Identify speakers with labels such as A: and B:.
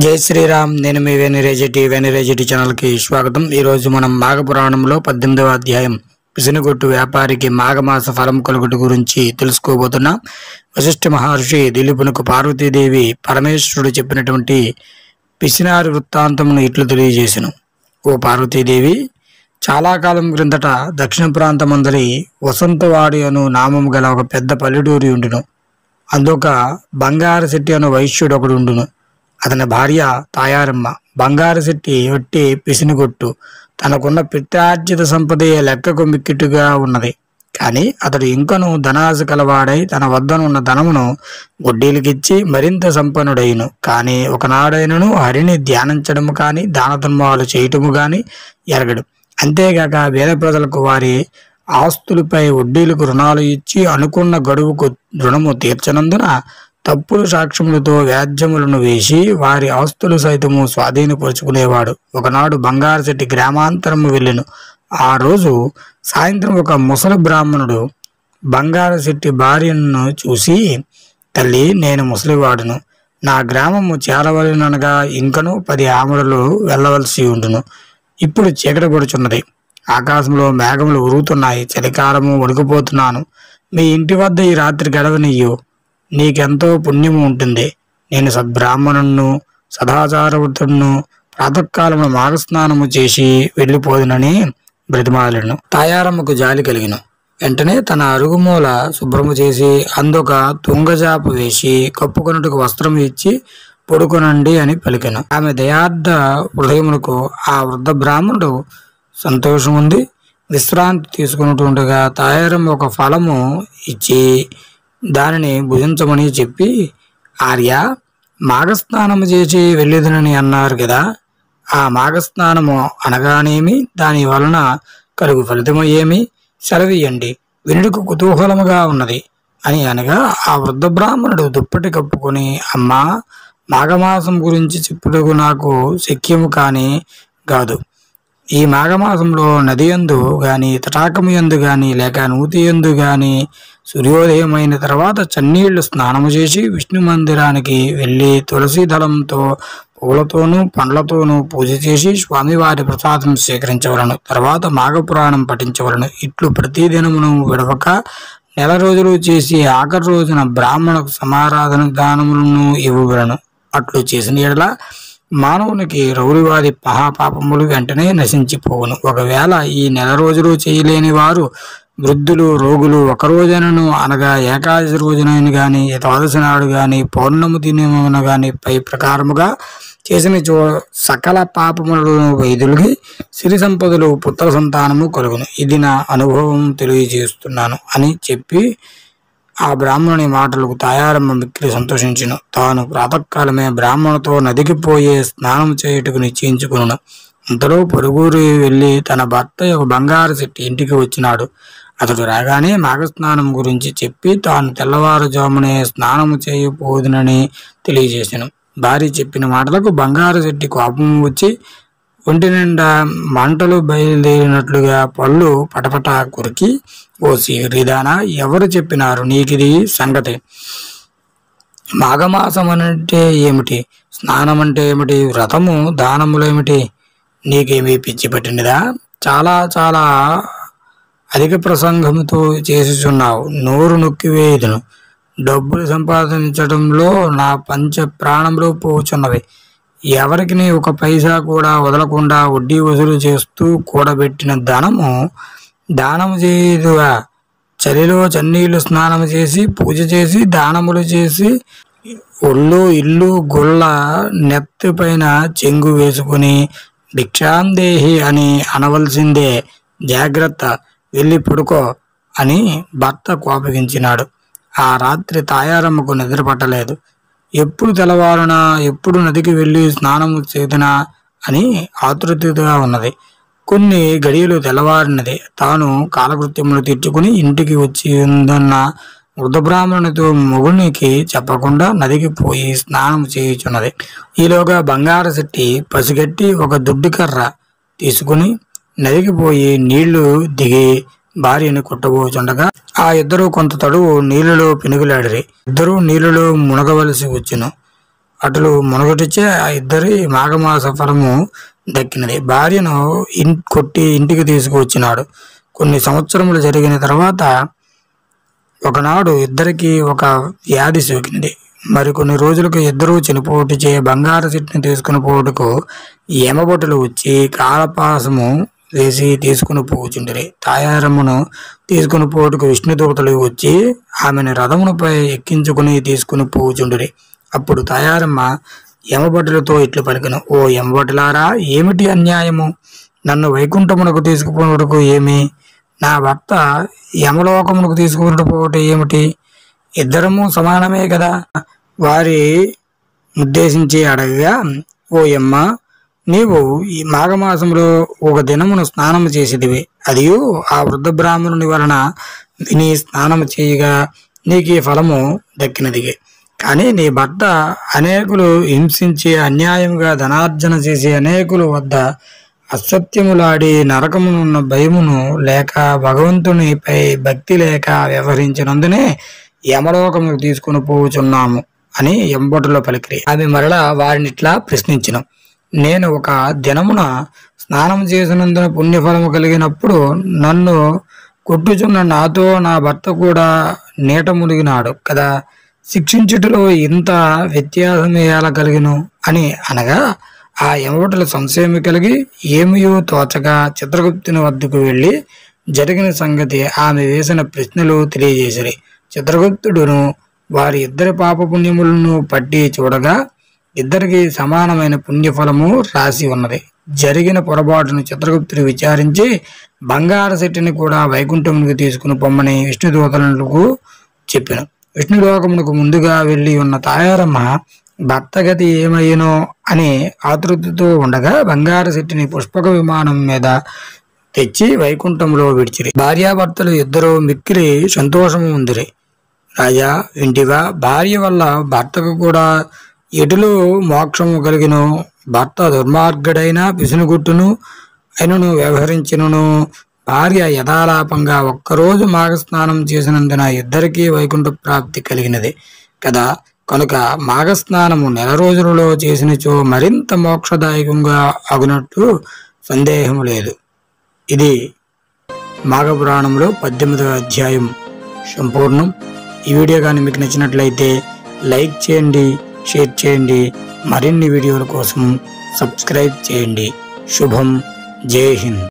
A: జై శ్రీరామ్. నేను మీ వేణిరేజిటి ఛానల్కి స్వాగతం. ఈరోజు మనం మాఘపురాణంలో 18వ అధ్యాయం పిసినగొట్టు వ్యాపారికి మాఘమాస ఫలం కలుగుట గురించి తెలుసుకోబోతున్నాం. వశిష్ఠ మహర్షి దిలీపునకు పార్వతీదేవి పరమేశ్వరుడు చెప్పినటువంటి పిసినారి వృత్తాంతమును ఇట్లు తెలియజేసెను. ఓ పార్వతీదేవి, చాలా కాలం క్రిందట దక్షిణ ప్రాంతమందలి వసంతవాడి అను నామం గల ఒక పెద్ద పల్లెటూరి ఉండును. అందుక బంగారు శెట్టి అను వైశ్యుడు ఒకడు ఉండును. అతని భార్య తాయారమ్మ. బంగారు శెట్టి ఒట్టి పిసినిగొట్టు. తనకున్న పిత్రార్జిత సంపదే లెక్కకు మిక్కిట్టుగా ఉన్నది. కాని అతడు ఇంకను ధనాశ కలవాడై తన వద్దనున్న ధనమును వడ్డీలకిచ్చి మరింత సంపన్నుడైను. కాని ఒకనాడైనను హరిని ధ్యానించడము కాని దానధర్మాలు చేయటము గాని ఎరగడు. అంతేగాక వేద ప్రజలకు వారి ఆస్తులపై వడ్డీలకు రుణాలు ఇచ్చి అనుకున్న గడువుకు రుణము తీర్చనందున తప్పుడు సాక్ష్యములతో వ్యాజ్యములను వేసి వారి ఆస్తులు సైతము స్వాధీనపరుచుకునేవాడు. ఒకనాడు బంగారు శెట్టి గ్రామాంతరము వెళ్ళెను. ఆ రోజు సాయంత్రం ఒక ముసలి బ్రాహ్మణుడు బంగారు శెట్టి భార్యను చూసి, తల్లి, నేను ముసలివాడును. నా గ్రామము చేరవలనగా ఇంకను 10 ఆమడలు వెళ్ళవలసి ఉండును. ఇప్పుడు చీకటి పడుచున్నది. ఆకాశంలో మేఘములు ఉరుగుతున్నాయి. చలికాలము వణికిపోతున్నాను. మీ ఇంటి వద్ద ఈ రాత్రి గడవనియ్యు. నీకెంతో పుణ్యము ఉంటుంది. నేను సద్బ్రాహ్మణును, సదాచారవృతుడును. ప్రాతకాలము మాఘస్నానము చేసి వెళ్ళిపోదునని బ్రతిమాలను. తాయారమ్మకు జాలి కలిగిన వెంటనే తన అరుగుమూల శుభ్రము చేసి అందొక తుంగజాపు వేసి కప్పుకొనుటకు వస్త్రం ఇచ్చి పడుకొనండి అని పలికెను. ఆమె దయార్థ హృదయమునకు ఆ వృద్ధ బ్రాహ్మణుడు సంతోషం ఉంది. విశ్రాంతి తీసుకున్నట్టుగా తాయారమ్మ ఒక ఫలము ఇచ్చి దానిని భుజించమని చెప్పి, ఆర్య, మాఘస్నానము చేసి వెళ్ళేదనని అన్నారు కదా, ఆ మాఘస్నానము అనగానేమి, దాని వలన కలుగు ఫలితము ఏమి, సెలవీయండి, వినుటకు కుతూహలముగా ఉన్నది అని అనగా, ఆ వృద్ధ బ్రాహ్మణుడు దుప్పటి కప్పుకొని, అమ్మా, మాఘమాసం గురించి చెప్పుటకు నాకు శక్యము కాని కాదు. ఈ మాఘమాసంలో నది యందు గాని, తటాకము యందు గాని, లేక నూతి యందు గాని సూర్యోదయమైన తర్వాత చన్నీళ్లు స్నానము చేసి విష్ణు మందిరానికి వెళ్ళి తులసి దళంతో పూలతోనూ పండ్లతోనూ పూజ చేసి స్వామివారి ప్రసాదం స్వీకరించవలను. తర్వాత మాఘపురాణం పఠించవలను. ఇట్లు ప్రతిదినమును విడవక నెల రోజులు చేసి ఆఖరి రోజున బ్రాహ్మణకు సమారాధన దానములను ఇవ్వవలను. అట్లు చేసిన యెడల మానవునికి రౌరివాది మహాపాపములు వెంటనే నశించిపోవును. ఒకవేళ ఈ నెల రోజులు చేయలేని వారు వృద్ధులు, రోగులు ఒక రోజునను అనగా ఏకాదశి రోజునైన గాని, ద్వాదశి నాడు గాని, పౌర్ణమి దినమున గాని పై ప్రకారముగా చేసిన సకల పాపములను వైదొలిగి సిరి సంపదలు, పుత్ర సంతానము కలుగును. ఇది నా అనుభవం తెలియజేస్తున్నాను అని చెప్పి ఆ బ్రాహ్మణుని మాటలకు తాయారమ్మ మిక్కిలి సంతోషించును. తాను ప్రాతకాలమే బ్రాహ్మణుతో నదికి పోయే స్నానం చేయుటకు నిశ్చయించుకును. అంతలో పొరుగురు వెళ్ళి తన భర్త ఒక బంగారు శెట్టి ఇంటికి వచ్చినాడు. అతడు రాగానే మాఘస్నానం గురించి చెప్పి తాను తెల్లవారుజామునే స్నానము చేయబోదునని తెలియజేశాను. భార్య చెప్పిన మాటలకు బంగారు శెట్టి కోపం వచ్చి ఒంటి నిండా మంటలు బయలుదేరినట్లుగా పళ్ళు పటపట కొరికి, ఓ శ్రీదానా, ఎవరు చెప్పినారు నీకిది సంగతి? మాఘమాసం అంటే ఏమిటి? స్నానం అంటే ఏమిటి? వ్రతము, దానములేమిటి? నీకేమీ పిచ్చి పట్టినదా? చాలా చాలా అధిక ప్రసంగముతో చేసుచున్నావు. నోరు నొక్కివేయుదును. డబ్బులు సంపాదించడంలో నా పంచ ప్రాణములు పోచున్నవి. ఎవరికి ఒక పైసా కూడా వదలకుండా వడ్డీ వసూలు చేస్తూ కూడబెట్టిన ధనము దానము చేయదుగా. చలిలో చన్నీళ్లు స్నానము చేసి పూజ చేసి దానములు చేసి ఒళ్ళు ఇల్లు గుళ్ళ నెత్తి పైన చెంగు వేసుకుని భిక్షాందేహి అని అనవలసిందే. జాగ్రత్త, వెళ్ళి పడుకో అని భర్త కోపగించినాడు. ఆ రాత్రి తాయారమ్మకు నిద్ర పట్టలేదు. ఎప్పుడు తెల్లవారునా, ఎప్పుడు నదికి వెళ్ళి స్నానము చేతునా అని ఆతృతగా ఉన్నది. కొన్ని గడియలు తెల్లవారినది. తాను కాలకృత్యములు తీర్చుకుని ఇంటికి వచ్చి ఉందన్న వృద్ధ బ్రాహ్మణునితో మొగునికి చెప్పకుండా నదికి పోయి స్నానం చేయుచున్నది. ఈలోగా బంగారు శెట్టి పసిగట్టి ఒక దుడ్డు కర్ర తీసుకుని నదికి పోయి నీళ్లు దిగి భార్యను కొట్టబోచుండగా ఆ ఇద్దరు కొంత తడువు నీళ్లలో పెనుగులాడిరి. ఇద్దరూ నీళ్లలో మునగవలసి వచ్చును. అట్లు మునగటిచ్చే ఆ ఇద్దరి మాఘమాస ఫలము దక్కినది. భార్యను కొట్టి ఇంటికి తీసుకువచ్చినాడు. కొన్ని సంవత్సరములు జరిగిన తర్వాత ఒకనాడు ఇద్దరికి ఒక వ్యాధి సోకినది. మరికొన్ని రోజులకు ఇద్దరూ చనిపోటు చే బంగారు చెట్టుని తీసుకుని పోటుకు యమభటులు వచ్చి కాలపాసము వేసి తీసుకుని పోచుండిరి. తాయారమ్మను తీసుకుని పోటుకు విష్ణుదూతలు వచ్చి ఆమెను రథమునిపై ఎక్కించుకుని తీసుకుని పోచుండిరి. అప్పుడు తాయారమ్మ యమభటులతో ఇట్లు పలికెను, ఓ యమభటులారా, ఏమిటి అన్యాయము? నన్ను వైకుంఠమునకు తీసుకుపోవటకు ఏమి? నా భర్త యమలోకమునకు తీసుకుపోవటం ఏమిటి? ఇద్దరము సమానమే కదా. వారి ఉద్దేశించి అడగగా, ఓ యమ్మ, నీవు ఈ మాఘమాసంలో ఒక దినమును స్నానము చేసేదివి. అది ఆ వృద్ధ బ్రాహ్మణుని వలన విని స్నానము చేయగా నీకు ఈ ఫలము దక్కినది. కానీ నీ భర్త అనేకులు హింసించి అన్యాయంగా ధనార్జన చేసి అనేకులు వద్ద అసత్యములాడి నరకమునున్న భయమును లేక భగవంతునిపై భక్తి లేక వ్యవహరించినందునే యమలోకముకు తీసుకుని పోచున్నాము అని యమభటులో పలికిరి. ఆమె మరలా వారిని ఇట్లా ప్రశ్నించిన, నేను ఒక దినమున స్నానం చేసినందున పుణ్యఫలము కలిగినప్పుడు నన్ను కొట్టుచున్న నాతో నా భర్త కూడా నీట మునిగినాడు కదా, శిక్షించుటలో ఇంత వ్యత్యాసం ఎలా కలిగిను అని అనగా, ఆ యమభటుల సంశయం కలిగి ఏమియో తోచగా చిత్రగుప్తుని వద్దకు వెళ్ళి జరిగిన సంగతి ఆమె వేసిన ప్రశ్నలు తెలియజేసిరి. చిత్రగుప్తుడును వారి ఇద్దరి పాపపుణ్యములను పట్టి చూడగా ఇద్దరికి సమానమైన పుణ్యఫలము రాసి ఉన్నది. జరిగిన పొరపాటును చిత్రగుప్తుడు విచారించి బంగారు శెట్టిని కూడా వైకుంఠమునికి తీసుకుని పొమ్మని విష్ణుదూతలకు చెప్పిన. విష్ణులోకమునకు ముందుగా వెళ్ళి ఉన్న తాయారమ్మ భర్తగతి ఏమయ్యనో అని ఆతృతతో ఉండగా బంగారు శెట్టిని పుష్పక విమానం మీద తెచ్చి వైకుంఠంలో విడిచిరి. భార్యాభర్తలు ఇద్దరు మిక్కిలి సంతోషము ఉందిరి. రాజా వింటివా, భార్య వల్ల భర్తకు కూడా ఎటులో మోక్షము కలిగిన భర్త దుర్మార్గుడైన పిసునుగుట్టును అయినను వ్యవహరించినను భార్య యథాలాపంగా ఒక్కరోజు మాఘస్నానం చేసినందున ఇద్దరికీ వైకుంఠ ప్రాప్తి కలిగినది కదా. కనుక మాఘస్నానము నెల రోజులలో చేసినచో మరింత మోక్షదాయకంగా అగునట్లు సందేహం లేదు. ఇది మాఘపురాణంలో 18వ అధ్యాయం సంపూర్ణం. ఈ వీడియో కానీ మీకు నచ్చినట్లయితే లైక్ చేయండి, షేర్ చేయండి. మరిన్ని వీడియోల కోసం సబ్స్క్రైబ్ చేయండి. శుభం. జై హింద్.